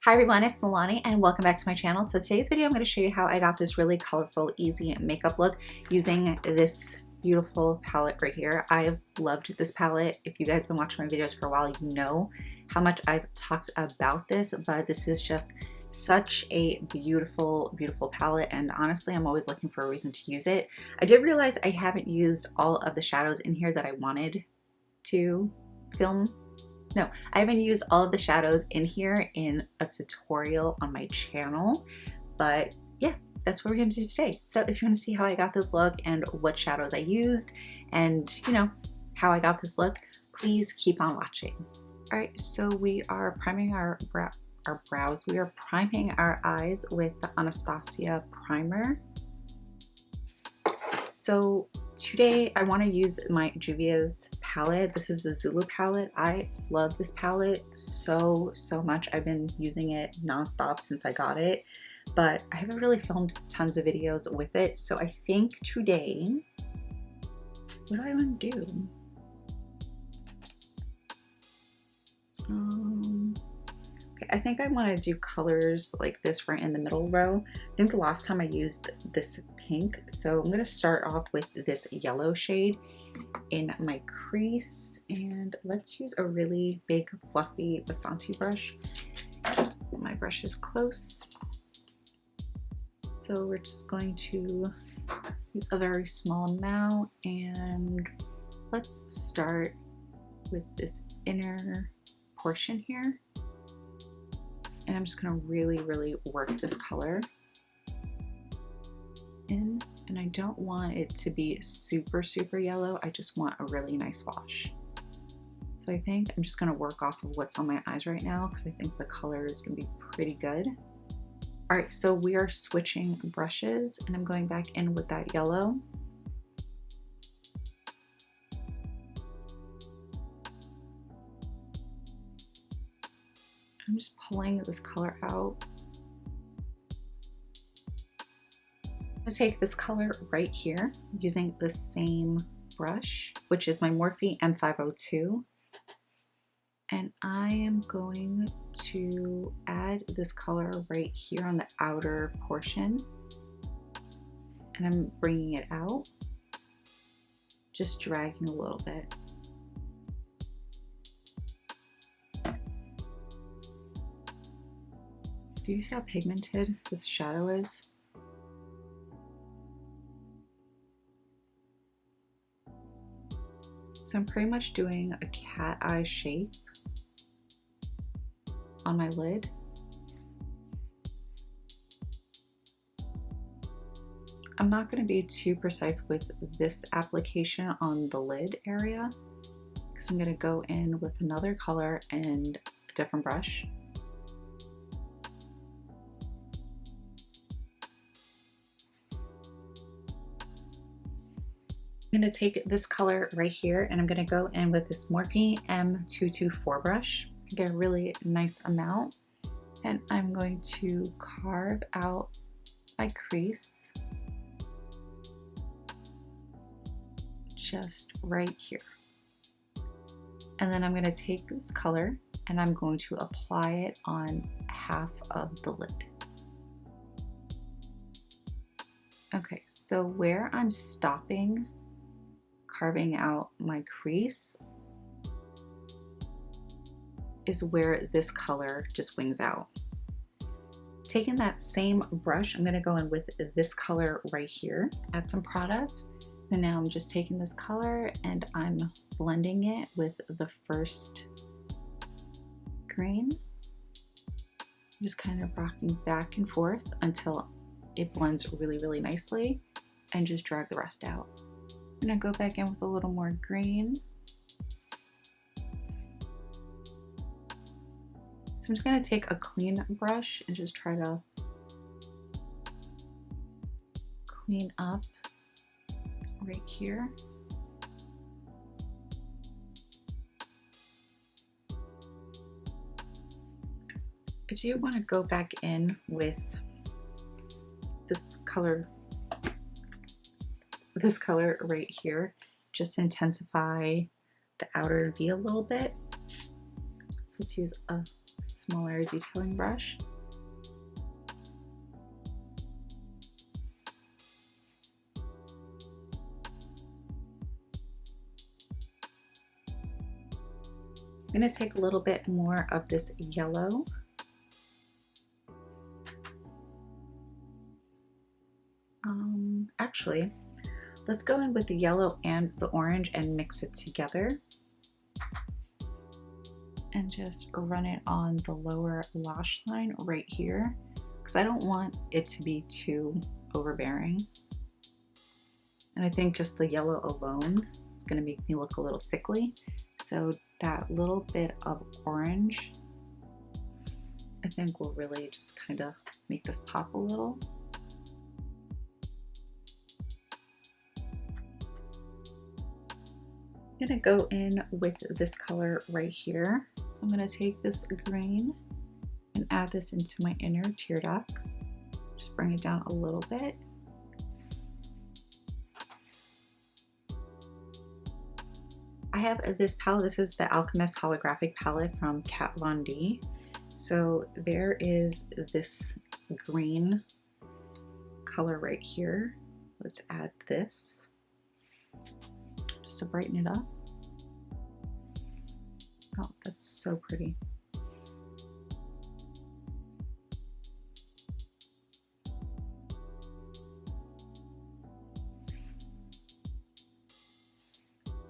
Hi everyone, it's Milani and welcome back to my channel. So today's video I'm going to show you how I got this really colorful, easy makeup look using this beautiful palette right here. I've loved this palette. If you guys have been watching my videos for a while, you know how much I've talked about this, but this is just such a beautiful, beautiful palette, and honestly I'm always looking for a reason to use it. I did realize I haven't used all of the shadows in here that I wanted to film. No, I haven't used all of the shadows in here in a tutorial on my channel, but yeah, that's what we're gonna do today. So if you wanna see how I got this look and what shadows I used and you know, how I got this look, please keep on watching. All right, so we are priming our brows. We are priming our eyes with the Anastasia primer. So today I want to use my Juvia's palette. This is a Zulu palette. I love this palette so much. I've been using it nonstop since I got it, but I haven't really filmed tons of videos with it. So I think today, what do I want to do? Okay, I think I want to do colors like this right in the middle row. I think the last time I used this pink, so I'm going to start off with this yellow shade in my crease, and let's use a really big fluffy Basanti brush. My brush is close, so we're just going to use a very small amount, and let's start with this inner portion here, and I'm just going to really work this color in, and I don't want it to be super yellow. I just want a really nice wash. So I think I'm just going to work off of what's on my eyes right now because I think the color is going to be pretty good. All right, so we are switching brushes and I'm going back in with that yellow. I'm just pulling this color out. I'm going to take this color right here using the same brush, which is my Morphe M502, and I am going to add this color right here on the outer portion, and I'm bringing it out, just dragging a little bit. Do you see how pigmented this shadow is? So I'm pretty much doing a cat eye shape on my lid. I'm not going to be too precise with this application on the lid area because I'm going to go in with another color and a different brush. I'm going to take this color right here and I'm going to go in with this Morphe M224 brush, get a really nice amount, and I'm going to carve out my crease just right here. And then I'm going to take this color and I'm going to apply it on half of the lid. Okay, so where I'm stopping carving out my crease is where this color just wings out. Taking that same brush, I'm going to go in with this color right here, add some product, and now I'm just taking this color and I'm blending it with the first green, just kind of rocking back and forth until it blends really nicely, and just drag the rest out. I'm going to go back in with a little more green. So I'm just going to take a clean brush and just try to clean up right here. I do want to go back in with this color right here, just to intensify the outer V a little bit. Let's use a smaller detailing brush. I'm going to take a little bit more of this yellow. Actually, let's go in with the yellow and the orange and mix it together. And just run it on the lower lash line right here, because I don't want it to be too overbearing. And I think just the yellow alone is going to make me look a little sickly. So that little bit of orange, I think will really just kind of make this pop a little. I'm gonna go in with this color right here. So I'm gonna take this green and add this into my inner tear duct. Just bring it down a little bit. I have this palette. This is the Alchemist Holographic Palette from Kat Von D. So there is this green color right here. Let's add this just to brighten it up. Oh, that's so pretty.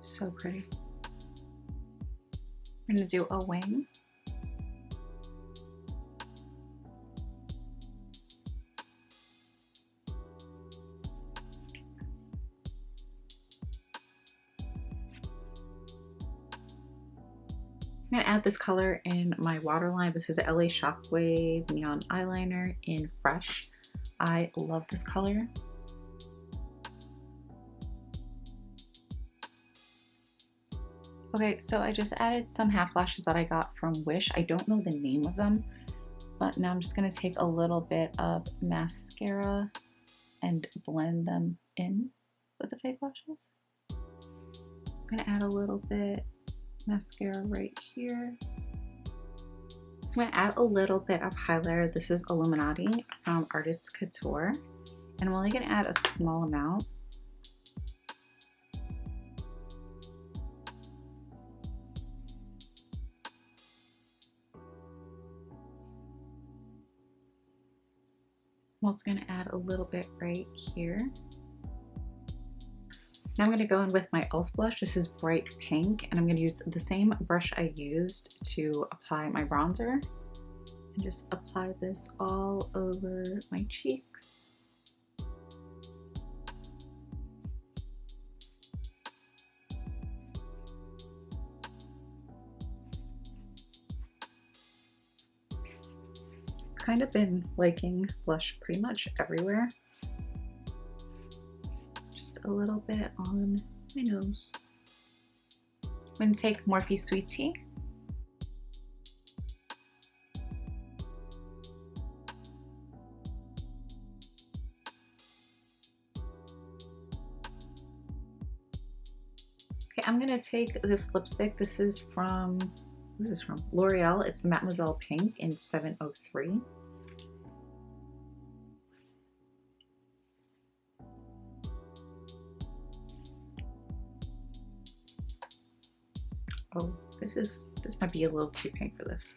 So pretty. I'm gonna do a wing. I'm gonna add this color in my waterline. This is the LA Shockwave Neon Eyeliner in Fresh. I love this color. Okay, so I just added some half lashes that I got from Wish. I don't know the name of them, but now I'm just gonna take a little bit of mascara and blend them in with the fake lashes. I'm gonna add a little bit mascara right here. So I'm gonna add a little bit of highlighter. This is Illuminati from Artist Couture, and I'm only gonna add a small amount. I'm also gonna add a little bit right here. Now I'm going to go in with my e.l.f. blush. This is bright pink, and I'm going to use the same brush I used to apply my bronzer and just apply this all over my cheeks. Kind of been liking blush pretty much everywhere. A little bit on my nose. I'm going to take Morphe Sweet Tea. Okay, I'm going to take this lipstick. This is from, who is this from? L'Oreal. It's Moselle Pink in 703. Oh, this might be a little too pink for this.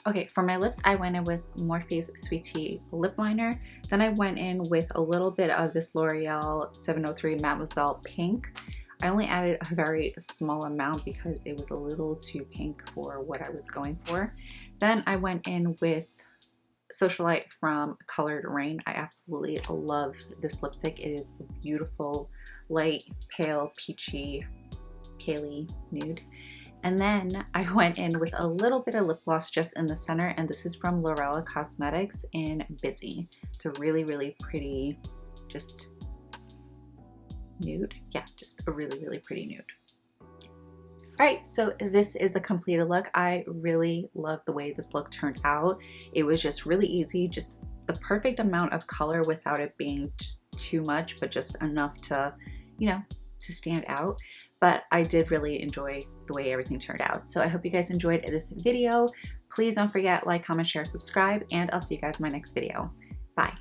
Okay, for my lips, I went in with Morphe's Sweet Tea lip liner. Then I went in with a little bit of this L'Oreal 703 Mademoiselle Pink. I only added a very small amount because it was a little too pink for what I was going for. Then I went in with Socialite from Colored Raine. I absolutely love this lipstick. It is a beautiful, light, pale, peachy, paley nude. And then I went in with a little bit of lip gloss just in the center, and this is from Lurella Cosmetics in Busy. It's a really, really pretty, just nude. Yeah, just a really, really pretty nude. All right, so this is a completed look. I really love the way this look turned out. It was just really easy, just the perfect amount of color without it being just too much, but just enough to, you know, to stand out. But I did really enjoy the way everything turned out. So I hope you guys enjoyed this video. Please don't forget, like, comment, share, subscribe, and I'll see you guys in my next video. Bye.